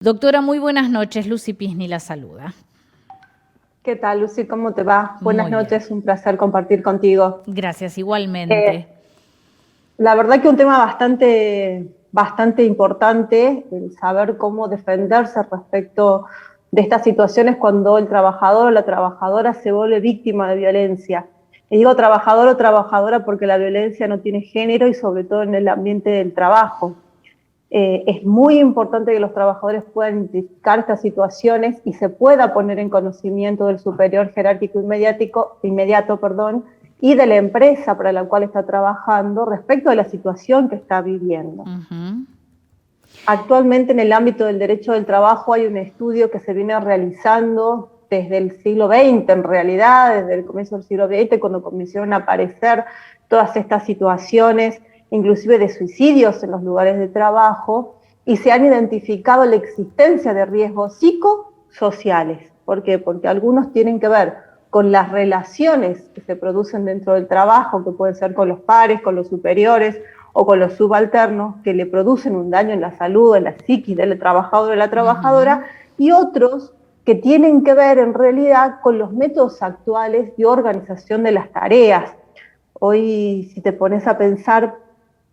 Doctora, muy buenas noches. Lucy Pisni la saluda. ¿Qué tal, Lucy? ¿Cómo te va? Buenas Muy bien. noches, un placer compartir contigo. Gracias, igualmente. La verdad que un tema bastante importante, el saber cómo defenderse respecto de estas situaciones cuando el trabajador o la trabajadora se vuelve víctima de violencia. Y digo trabajador o trabajadora porque la violencia no tiene género y sobre todo en el ambiente del trabajo. Es muy importante que los trabajadores puedan identificar estas situaciones y se pueda poner en conocimiento del superior jerárquico inmediato, y de la empresa para la cual está trabajando respecto de la situación que está viviendo. Actualmente en el ámbito del derecho del trabajo hay un estudio que se viene realizando desde el siglo XX, en realidad, desde el comienzo del siglo XX, cuando comenzaron a aparecer todas estas situaciones, inclusive de suicidios en los lugares de trabajo, y se han identificado la existencia de riesgos psicosociales. ¿Por qué? Porque algunos tienen que ver con las relaciones que se producen dentro del trabajo, que pueden ser con los pares, con los superiores o con los subalternos, que le producen un daño en la salud, en la psiquis del trabajador o de la trabajadora, y otros que tienen que ver en realidad con los métodos actuales de organización de las tareas. Hoy, si te pones a pensar,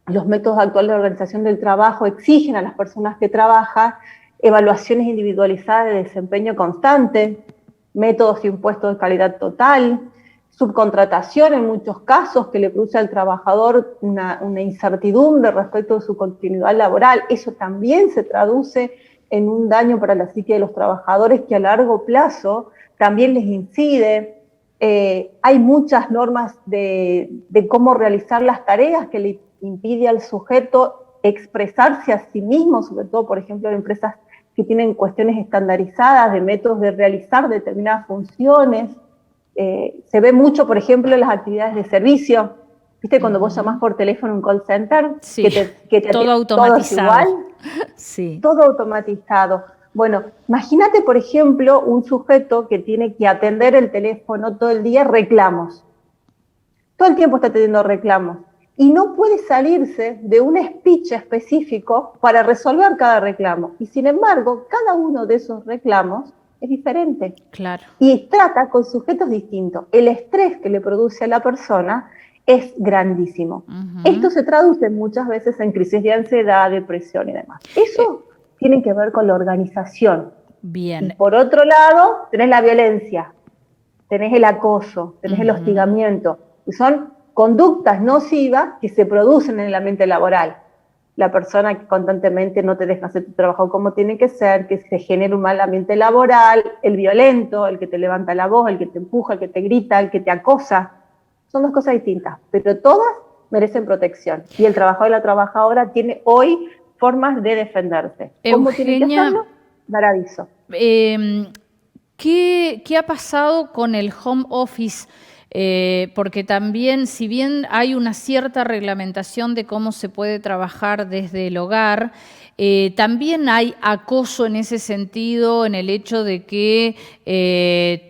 los métodos actuales de organización del trabajo exigen a las personas que trabajan evaluaciones individualizadas de desempeño constante, métodos impuestos de calidad total, subcontratación en muchos casos que le produce al trabajador una incertidumbre respecto de su continuidad laboral. Eso también se traduce en un daño para la psique de los trabajadores que a largo plazo también les incide. Hay muchas normas de cómo realizar las tareas que le impide al sujeto expresarse a sí mismo, sobre todo, por ejemplo, en empresas que tienen cuestiones estandarizadas de métodos de realizar determinadas funciones. Se ve mucho, por ejemplo, en las actividades de servicio. ¿Viste cuando vos llamás por teléfono a un call center? Sí, que te todo automatizado. Todo igual. Sí. Todo automatizado. Bueno, imagínate, por ejemplo, un sujeto que tiene que atender el teléfono todo el día, reclamos. Todo el tiempo está teniendo reclamos. Y no puede salirse de un speech específico para resolver cada reclamo. Y sin embargo, cada uno de esos reclamos es diferente. Claro. Y trata con sujetos distintos. El estrés que le produce a la persona es grandísimo. Esto se traduce muchas veces en crisis de ansiedad, depresión y demás. Eso tiene que ver con la organización. Bien. Y por otro lado, tenés la violencia, tenés el acoso, tenés el hostigamiento, y son conductas nocivas que se producen en el ambiente laboral. La persona que constantemente no te deja hacer tu trabajo como tiene que ser, que se genera un mal ambiente laboral, el violento, el que te levanta la voz, el que te empuja, el que te grita, el que te acosa. Son dos cosas distintas, pero todas merecen protección. Y el trabajador y la trabajadora tiene hoy formas de defenderse. ¿Cómo tiene que hacerlo? Dar aviso. ¿Qué ha pasado con el home office? Porque también, si bien hay una cierta reglamentación de cómo se puede trabajar desde el hogar, también hay acoso en ese sentido, en el hecho de que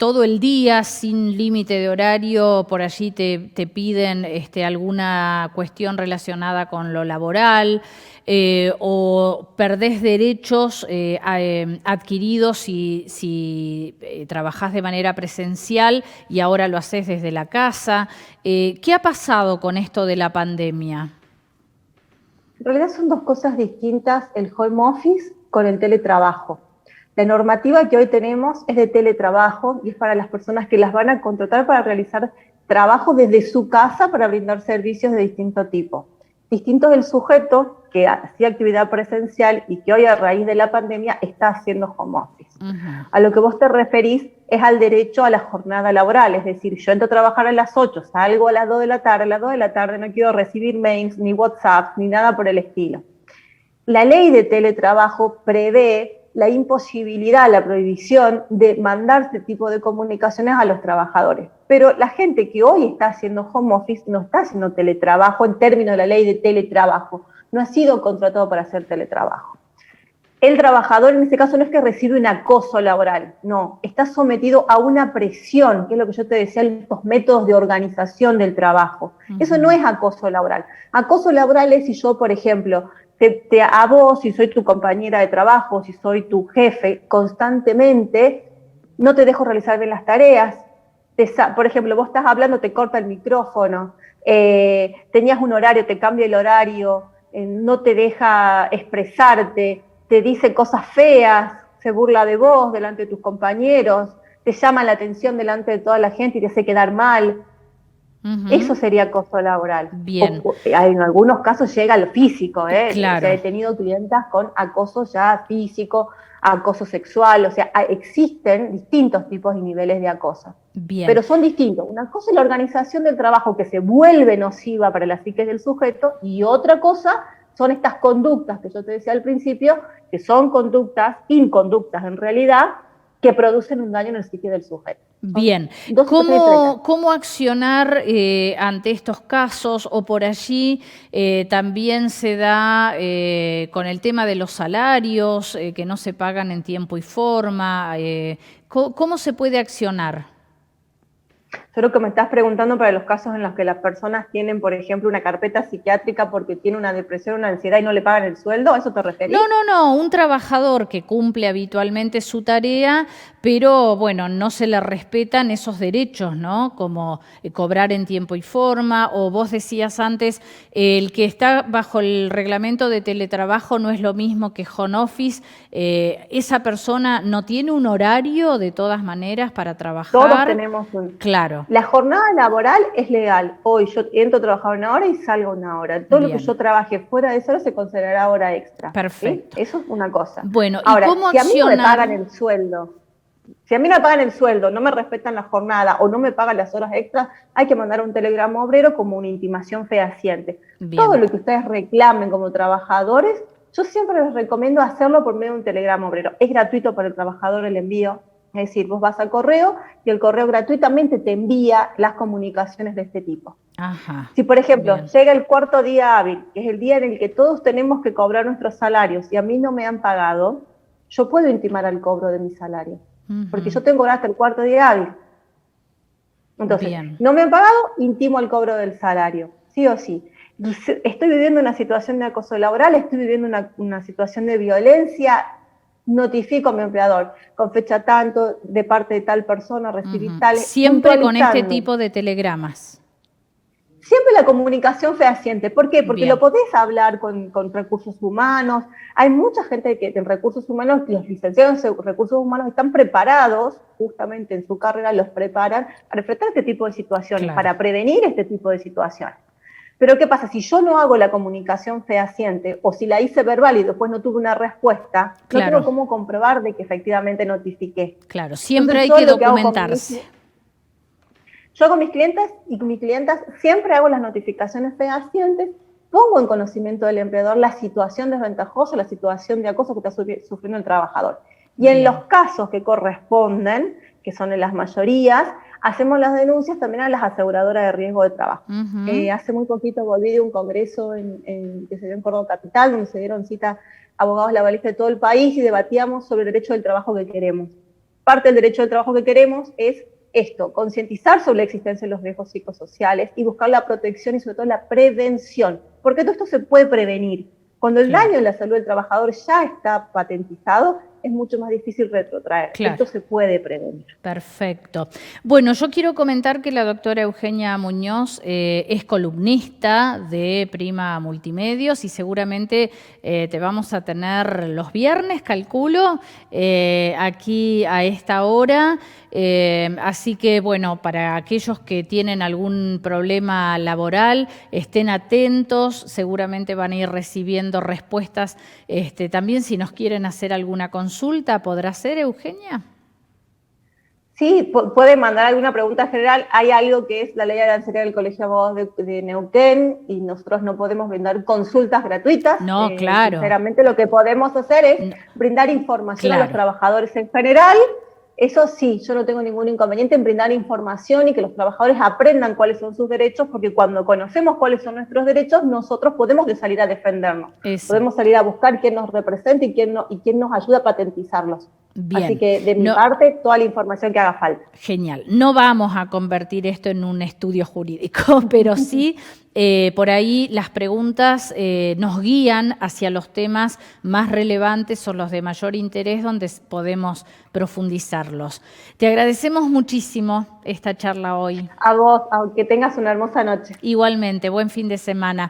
todo el día, sin límite de horario, por allí te piden alguna cuestión relacionada con lo laboral, o perdés derechos adquiridos si trabajás de manera presencial y ahora lo haces desde la casa. ¿Qué ha pasado con esto de la pandemia? En realidad son dos cosas distintas, el home office con el teletrabajo. La normativa que hoy tenemos es de teletrabajo y es para las personas que las van a contratar para realizar trabajo desde su casa para brindar servicios de distinto tipo. Distinto es el sujeto que hacía actividad presencial y que hoy a raíz de la pandemia está haciendo home office. A lo que vos te referís es al derecho a la jornada laboral, es decir, yo entro a trabajar a las 8, salgo a las 2 de la tarde, a las 2 de la tarde no quiero recibir mails, ni WhatsApp, ni nada por el estilo. La ley de teletrabajo prevé la imposibilidad, la prohibición de mandar este tipo de comunicaciones a los trabajadores. Pero la gente que hoy está haciendo home office no está haciendo teletrabajo en términos de la ley de teletrabajo, no ha sido contratado para hacer teletrabajo. El trabajador en este caso no es que recibe un acoso laboral, no, está sometido a una presión, que es lo que yo te decía, estos métodos de organización del trabajo. Eso no es acoso laboral. Acoso laboral es si yo, por ejemplo, A vos, si soy tu compañera de trabajo, si soy tu jefe, constantemente no te dejo realizar bien las tareas. Por ejemplo, vos estás hablando, te corta el micrófono, tenías un horario, te cambia el horario, no te deja expresarte, te dice cosas feas, se burla de vos delante de tus compañeros, te llama la atención delante de toda la gente y te hace quedar mal. Eso sería acoso laboral. Bien. En algunos casos llega a lo físico, Claro. O sea, he tenido clientas con acoso ya físico, acoso sexual, o sea, existen distintos tipos y niveles de acoso. Bien. Pero son distintos. Una cosa es la organización del trabajo que se vuelve nociva para la psique del sujeto, y otra cosa son estas conductas que yo te decía al principio, que son conductas, inconductas en realidad, que producen un daño en el psique del sujeto. Bien, ¿Cómo accionar ante estos casos? O por allí también se da con el tema de los salarios que no se pagan en tiempo y forma. ¿Cómo se puede accionar? Yo creo que me estás preguntando para los casos en los que las personas tienen, por ejemplo, una carpeta psiquiátrica porque tiene una depresión, una ansiedad y no le pagan el sueldo. ¿A eso te referís? No. Un trabajador que cumple habitualmente su tarea, pero bueno, no se le respetan esos derechos, ¿no? Como cobrar en tiempo y forma, o vos decías antes, el que está bajo el reglamento de teletrabajo no es lo mismo que home office. Esa persona no tiene un horario de todas maneras para trabajar. Todos tenemos un... Claro. La jornada laboral es legal. Hoy yo entro a trabajar una hora y salgo una hora. Todo lo que yo trabaje fuera de eso hora se considerará hora extra. Perfecto. ¿Sí? Eso es una cosa. Bueno, ahora, ¿y cómo si a mí no me accionar? pagan el sueldo, no me respetan la jornada o no me pagan las horas extras, hay que mandar un telegrama obrero como una intimación fehaciente. Bien. Todo lo que ustedes reclamen como trabajadores, yo siempre les recomiendo hacerlo por medio de un telegrama obrero. Es gratuito para el trabajador el envío. Es decir, vos vas al correo y el correo gratuitamente te envía las comunicaciones de este tipo. Ajá, si, por ejemplo, bien. Llega el cuarto día hábil, que es el día en el que todos tenemos que cobrar nuestros salarios y a mí no me han pagado, yo puedo intimar al cobro de mi salario. Porque yo tengo hasta el cuarto día hábil. Entonces, bien. No me han pagado, intimo el cobro del salario, sí o sí. Estoy viviendo una situación de acoso laboral, estoy viviendo una situación de violencia, notifico a mi empleador, con fecha tanto, de parte de tal persona, recibí tal. Siempre con este tipo de telegramas. Siempre la comunicación fehaciente. ¿Por qué? Porque lo podés hablar con recursos humanos. Hay mucha gente que en recursos humanos, los licenciados en recursos humanos están preparados, justamente en su carrera los preparan para enfrentar este tipo de situaciones, para prevenir este tipo de situaciones. Pero ¿qué pasa? Si yo no hago la comunicación fehaciente, o si la hice verbal y después no tuve una respuesta, no tengo cómo comprobar de que efectivamente notifiqué. Claro, siempre hay que documentarse. Yo con mis clientes y mis clientas siempre hago las notificaciones fehacientes, pongo en conocimiento del empleador la situación desventajosa, la situación de acoso que está sufriendo el trabajador. Y en los casos que corresponden, que son en las mayorías, hacemos las denuncias también a las aseguradoras de riesgo de trabajo. Hace muy poquito volví de un congreso que se dio en Córdoba Capital, donde se dieron cita abogados laboralistas de todo el país y debatíamos sobre el derecho del trabajo que queremos. Parte del derecho del trabajo que queremos es esto, concientizar sobre la existencia de los riesgos psicosociales y buscar la protección y sobre todo la prevención, porque todo esto se puede prevenir. Cuando el daño en la salud del trabajador ya está patentizado, es mucho más difícil retrotraer. Esto se puede prevenir. Perfecto. Bueno, yo quiero comentar que la doctora Eugenia Muñoz es columnista de Prima Multimedios y seguramente te vamos a tener los viernes, calculo, aquí a esta hora. Así que, bueno, para aquellos que tienen algún problema laboral, estén atentos, seguramente van a ir recibiendo respuestas. También si nos quieren hacer alguna consulta, ¿podrá ser, Eugenia? Sí, puede mandar alguna pregunta general. Hay algo que es la ley arancelaria del Colegio de Abogados de Neuquén y nosotros no podemos brindar consultas gratuitas. No, claro. Sinceramente lo que podemos hacer es brindar información a los trabajadores en general. Eso sí, yo no tengo ningún inconveniente en brindar información y que los trabajadores aprendan cuáles son sus derechos, porque cuando conocemos cuáles son nuestros derechos, nosotros podemos salir a defendernos. Podemos salir a buscar quién nos representa y quién nos ayuda a patentizarlos. Bien. Así que de mi parte, toda la información que haga falta. Genial. No vamos a convertir esto en un estudio jurídico, pero sí por ahí las preguntas nos guían hacia los temas más relevantes o los de mayor interés donde podemos profundizarlos. Te agradecemos muchísimo esta charla hoy. A vos, aunque tengas una hermosa noche. Igualmente, buen fin de semana.